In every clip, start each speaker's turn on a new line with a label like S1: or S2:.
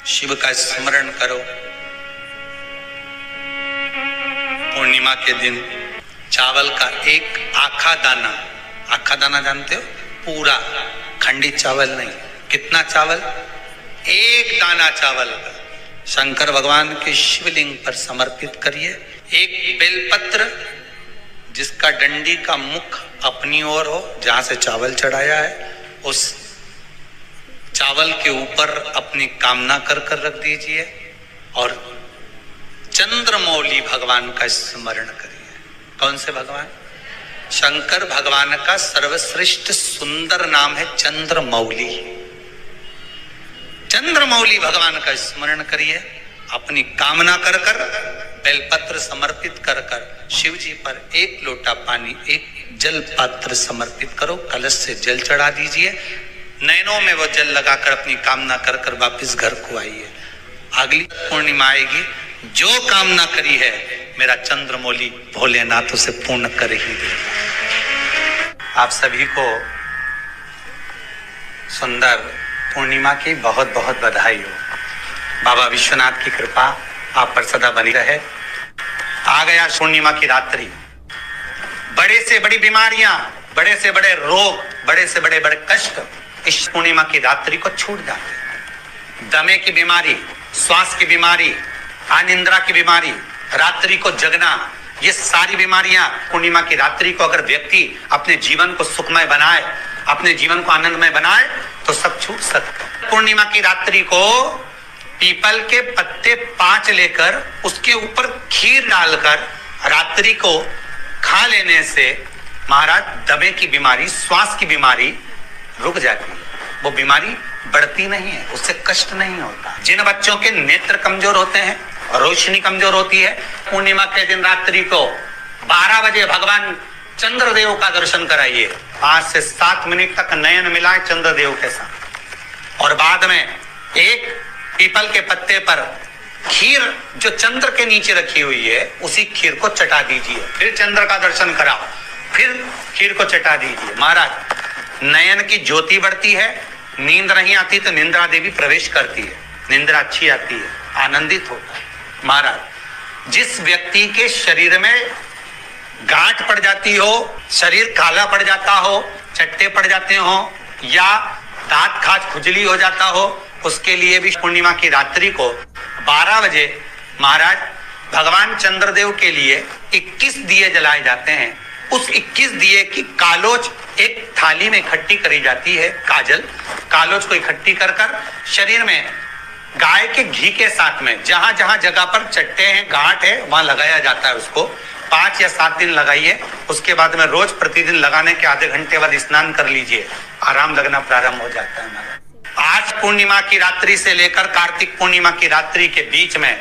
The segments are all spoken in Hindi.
S1: शिव का स्मरण करो। पूर्णिमा के दिन चावल का एक आखा दाना जानते हो, पूरा खंडित चावल नहीं, कितना चावल, एक दाना चावल का शंकर भगवान के शिवलिंग पर समर्पित करिए। एक बेलपत्र जिसका डंडी का मुख अपनी ओर हो, जहां से चावल चढ़ाया है, उस चावल के ऊपर अपनी कामना कर रख दीजिए और चंद्रमौली भगवान का स्मरण करिए। कौन से भगवान? शंकर भगवान का सर्वश्रेष्ठ सुंदर नाम है चंद्रमौली। चंद्रमौली भगवान का स्मरण करिए, अपनी कामना कर बेलपत्र समर्पित कर शिव जी पर एक लोटा पानी, एक जल पात्र समर्पित करो, कलश से जल चढ़ा दीजिए, नैनों में वो जल लगाकर अपनी कामना कर वापिस घर को आइए। अगली पूर्णिमा आएगी, जो कामना करी है मेरा चंद्रमौली भोलेनाथ उसे पूर्ण कर ही देगा। आप सभी को सुंदर पूर्णिमा की बहुत बहुत बधाई हो। बाबा विश्वनाथ की कृपा आप पर सदा बनी रहे। आ गया पूर्णिमा की रात्रि, बड़े से बड़ी बीमारियां, बड़े से बड़े रोग, बड़े से बड़े कष्ट इस पूर्णिमा की रात्रि को छूट जाते हैं। दमे की बीमारी, श्वास की बीमारी, अनिद्रा की बीमारी, रात्रि को जगना, ये सारी बीमारियां पूर्णिमा की रात्रि को अगर व्यक्ति अपने जीवन को सुखमय बनाए, अपने जीवन को आनंदमय बनाए तो सब छूट सकता है। पूर्णिमा की रात्रि को पीपल के पत्ते 5 लेकर उसके ऊपर खीर डालकर रात्रि को खा लेने से महाराज दमे की बीमारी, श्वास की बीमारी रुक जाती है। वो बीमारी बढ़ती नहीं है, उससे कष्ट नहीं होता। जिन बच्चों के नेत्र कमजोर होते हैं, रोशनी कमजोर होती है, पूर्णिमा के दिन रात्रि को 12 बजे भगवान चंद्रदेव का दर्शन कराइए। 5 से 7 मिनट तक नयन मिलाए चंद्रदेव के साथ और बाद में एक पीपल के पत्ते पर खीर जो चंद्र के नीचे रखी हुई है उसी खीर को चटा दीजिए। फिर चंद्र का दर्शन कराओ, फिर खीर को चटा दीजिए। महाराज नयन की ज्योति बढ़ती है, नींद नहीं आती तो निंद्रा देवी प्रवेश करती है, निंद्रा अच्छी आती है, आनंदित होता है। महाराज जिस व्यक्ति के शरीर में गांठ पड़ जाती हो, शरीर काला पड़ जाता हो, चट्टे पड़ जाते हो या दांत खाज खुजली हो जाता हो, उसके लिए भी पूर्णिमा की रात्रि को 12 बजे महाराज भगवान चंद्रदेव के लिए 21 दिए जलाए जाते हैं। उस 21 दिए की कालोच एक थाली में इकट्ठी करी जाती है, कालोच को इकट्ठी कर शरीर में गाय के घी के साथ में जहां जहां जगह पर चट्टे हैं, गांठ है, वहां लगाया जाता है। उसको 5 या 7 दिन लगाइए। उसके बाद में रोज प्रतिदिन लगाने के आधे घंटे बाद स्नान कर लीजिए, आराम लगना प्रारंभ हो जाता है। आज पूर्णिमा की रात्रि से लेकर कार्तिक पूर्णिमा की रात्रि के बीच में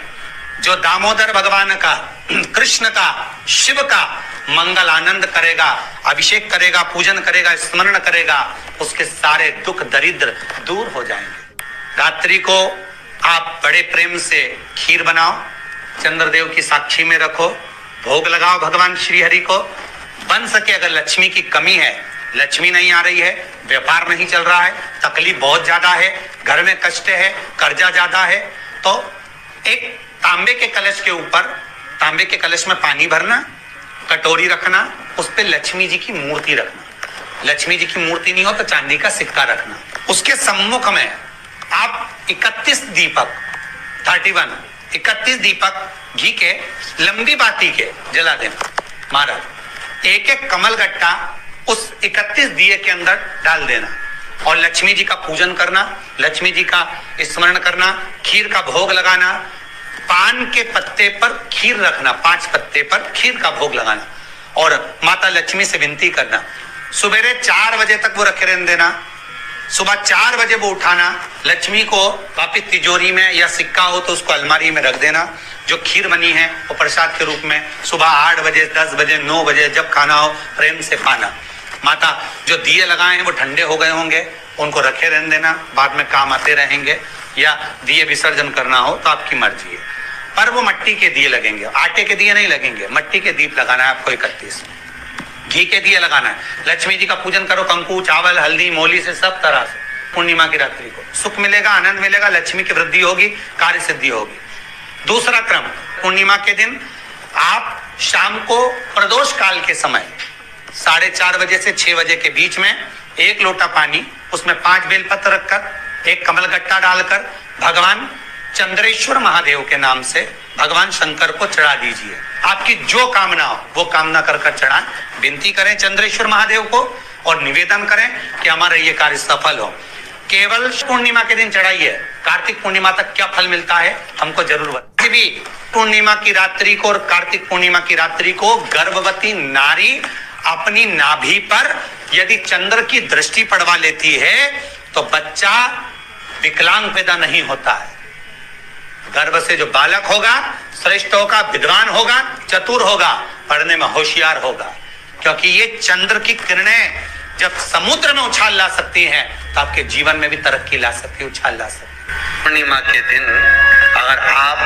S1: जो दामोदर भगवान का, कृष्ण का, शिव का मंगल आनंद करेगा, अभिषेक करेगा, पूजन करेगा, स्मरण करेगा, उसके सारे दुख दरिद्र दूर हो जाएंगे। रात्रि को आप बड़े प्रेम से खीर बनाओ, चंद्रदेव की साक्षी में रखो, भोग लगाओ भगवान श्री हरि को। बन सके अगर लक्ष्मी की कमी है, लक्ष्मी नहीं आ रही है, व्यापार नहीं चल रहा है, तकलीफ बहुत ज्यादा है, घर में कष्ट है, कर्जा ज्यादा है, तो एक तांबे के कलश के ऊपर, तांबे के कलश में पानी भरना, कटोरी रखना, उस पे लक्ष्मी जी की मूर्ति रखना। लक्ष्मी जी की मूर्ति नहीं हो तो चांदी का सिक्का रखना। उसके सम्मुख में आप 31 दीपक घी के लंबी बाती के जला देना। महाराज एक एक कमल गट्टा उस 31 दिए के अंदर डाल देना और लक्ष्मी जी का पूजन करना, लक्ष्मी जी का स्मरण करना, खीर का भोग लगाना, पान के पत्ते पर खीर रखना, 5 पत्ते पर खीर का भोग लगाना और माता लक्ष्मी से विनती करना। सुबेरे 4 बजे तक वो रखे रहने देना, सुबह 4 बजे वो उठाना, लक्ष्मी को वापिस तिजोरी में या सिक्का हो तो उसको अलमारी में रख देना। जो खीर बनी है वो प्रसाद के रूप में सुबह 8 बजे, 10 बजे, 9 बजे जब खाना हो प्रेम से खाना। माता जो दिए लगाए हैं वो ठंडे हो गए होंगे, उनको रखे रहने देना, बाद में काम आते रहेंगे, या दिए विसर्जन करना हो तो आपकी मर्जी है। पर वो मट्टी के दिए लगेंगे, आटे के दिए नहीं लगेंगे, मट्टी के दीप लगाना है आपको। 31 घी के दिए लगाना है। लक्ष्मी जी का पूजन करो, कंकु, चावल, हल्दी, मोली से सब तरह से पूर्णिमा की रात्रि को सुख मिलेगा, आनंद मिलेगा, लक्ष्मी की वृद्धि होगी, कार्य सिद्धि होगी। दूसरा क्रम, पूर्णिमा के दिन आप शाम को प्रदोष काल के समय 4:30 बजे से 6 बजे के बीच में 1 लोटा पानी, उसमें 5 बेलपत्र रखकर, 1 कमलगट्टा डालकर भगवान चंद्रेश्वर महादेव के नाम से भगवान शंकर को चढ़ा दीजिए। आपकी जो कामना हो वो कामना कर कर चढ़ाएं, विनती करें चंद्रेश्वर महादेव को और निवेदन करें कि हमारा ये कार्य सफल हो। केवल पूर्णिमा के दिन चढ़ाइए, कार्तिक पूर्णिमा तक क्या फल मिलता है हमको जरूर बताइए। भी पूर्णिमा की रात्रि को और कार्तिक पूर्णिमा की रात्रि को गर्भवती नारी अपनी नाभि पर यदि चंद्र की दृष्टि पड़वा लेती है तो बच्चा विकलांग पैदा नहीं होता है। गर्भ से जो बालक होगा श्रेष्ठ होगा, विद्वान होगा, चतुर होगा, पढ़ने में होशियार होगा, क्योंकि ये चंद्र की किरणें जब समुद्र में उछाल ला सकती हैं तो आपके जीवन में भी तरक्की ला सकती है, उछाल ला सकती है। पूर्णिमा के दिन अगर आप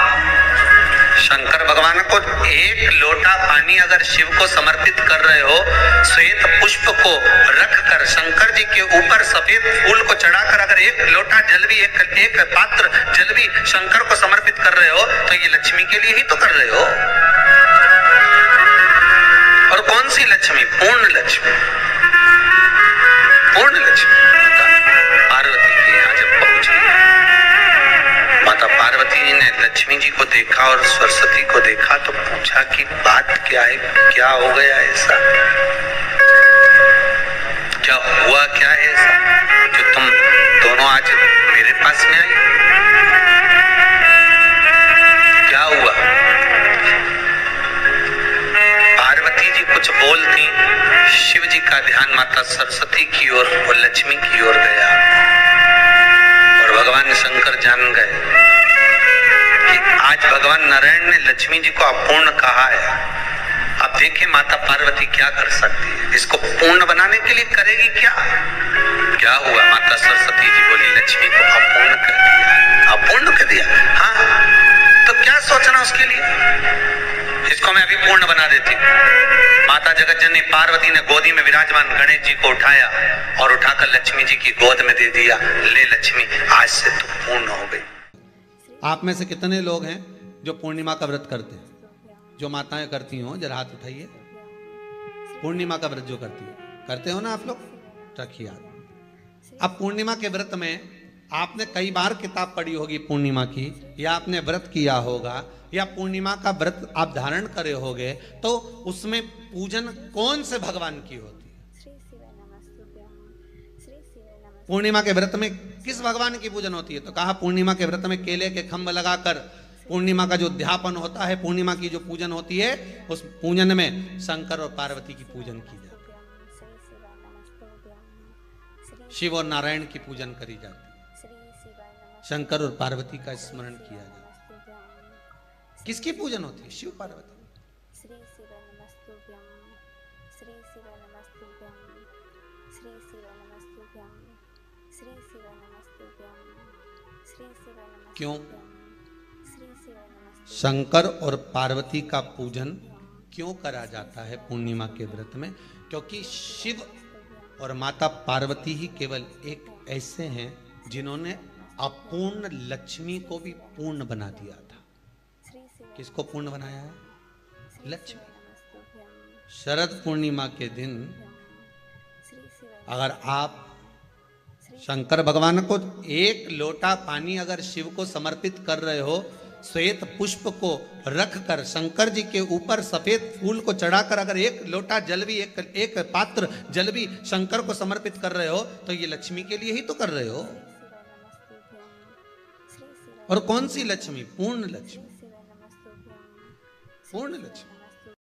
S1: शंकर भगवान को 1 लोटा पानी अगर शिव को समर्पित कर रहे हो, श्वेत पुष्प को रखकर शंकर जी के ऊपर सफेद फूल को चढ़ाकर अगर 1 लोटा जल भी, एक पात्र जल भी शंकर को समर्पित कर रहे हो तो ये लक्ष्मी के लिए ही तो कर रहे हो। और कौन सी लक्ष्मी? पूर्ण लक्ष्मी। पूर्ण लक्ष्मी पार्वती के यहाँ जब पहुंची, माता पार्वती जी ने लक्ष्मी जी को देखा और सरस्वती को देखा तो पूछा कि बात क्या है, क्या हो गया ऐसा, क्या हुआ, क्या है ऐसा जो तुम दोनों आज मेरे पास में आई, क्या हुआ? पार्वती जी कुछ बोलती, शिव जी का ध्यान माता सरस्वती की ओर और लक्ष्मी की ओर गया और भगवान शंकर जान गए कि आज भगवान नारायण ने लक्ष्मी जी को अपूर्ण कहा है। अब देखिए माता पार्वती क्या कर सकती है, इसको पूर्ण बनाने के लिए करेगी क्या? क्या हुआ? माता सरस्वती जी बोली लक्ष्मी को अपूर्ण कर दिया। अपूर्ण कर दिया? हाँ, तो क्या सोचना उसके लिए, इसको मैं अभी पूर्ण बना देती हूँ। माता जगत जननी पार्वती ने गोदी में विराजमान गणेश जी को उठाया और उठाकर लक्ष्मी जी की गोद में दे दिया। ले लक्ष्मी, आज से तू पूर्ण हो गई।
S2: आप में से कितने लोग हैं जो पूर्णिमा का व्रत करते हैं? जो माताएं करती हो जरा हाथ उठाइए। पूर्णिमा का व्रत जो करते हो ना आप लोग, रखिए हाथ। अब पूर्णिमा के व्रत में आपने कई बार किताब पढ़ी होगी पूर्णिमा की, या आपने व्रत किया होगा, या पूर्णिमा का व्रत आप धारण करे होगे, तो उसमें पूजन कौन से भगवान की होती है? पूर्णिमा के व्रत में किस भगवान की पूजन होती है? तो कहा पूर्णिमा के व्रत में केले के खंभ लगाकर पूर्णिमा का जो उद्यापन होता है, पूर्णिमा की जो पूजन होती है, उस पूजन में शंकर और पार्वती की पूजन की जाती है, शिव और नारायण की पूजन करी जाती है, शंकर और पार्वती का स्मरण किया जाता है। किसकी पूजन होती है? शिव पार्वती। क्यों शंकर और पार्वती का पूजन क्यों करा जाता है पूर्णिमा के व्रत में? क्योंकि शिव और माता पार्वती ही केवल एक ऐसे हैं जिन्होंने अपूर्ण लक्ष्मी को भी पूर्ण बना दिया था। किसको पूर्ण बनाया है? लक्ष्मी। शरद पूर्णिमा के दिन अगर आप शंकर भगवान को 1 लोटा पानी अगर शिव को समर्पित कर रहे हो, श्वेत पुष्प को रखकर शंकर जी के ऊपर सफेद फूल को चढ़ाकर अगर 1 लोटा जल भी, एक पात्र जल भी शंकर को समर्पित कर रहे हो, तो ये लक्ष्मी के लिए ही तो कर रहे हो। और कौन सी लक्ष्मी? पूर्ण लक्ष्मी। पूर्ण लक्ष्मी।